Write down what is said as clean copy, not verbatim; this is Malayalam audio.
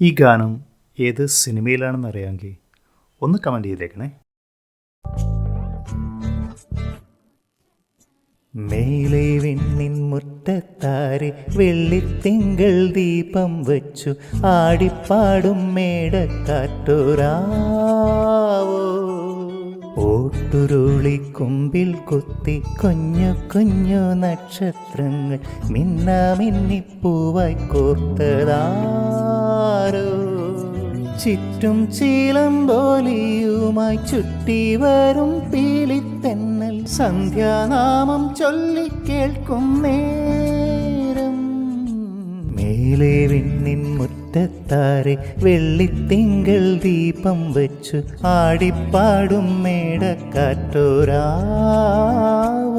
ഈ ഗാനം ഏത് സിനിമയിലാണെന്ന് അറിയാമെങ്കിൽ ഒന്ന് കമൻറ്റ് ചെയ്തേക്കണേ. മേലെ വിണ്ണിൻ മുറ്റത്താരെ വെള്ളിത്തിങ്കൾ ദീപം വച്ചു ആടിപ്പാടും മേടക്കാറ്റോരാവോ. ഓട്ടുരുളി കുമ്പിൽ കുത്തി കുഞ്ഞു കുഞ്ഞു നക്ഷത്രങ്ങൾ മിന്നാമിന്നിപ്പൂവായി കോർത്തതാരോ. ചുറ്റും ചീലമ്പോലിയുമായി ചുറ്റി വരും പീലിത്തെന്നൽ സന്ധ്യാനാമം ചൊല്ലിക്കേൾക്കും നേരം. മേലെ വിണ്ണിൻ മുറ്റത്താരെ വെള്ളിത്തിങ്കൾ ദീപം വച്ചു ആടിപ്പാടും മേടക്കാറ്റോരാവോ.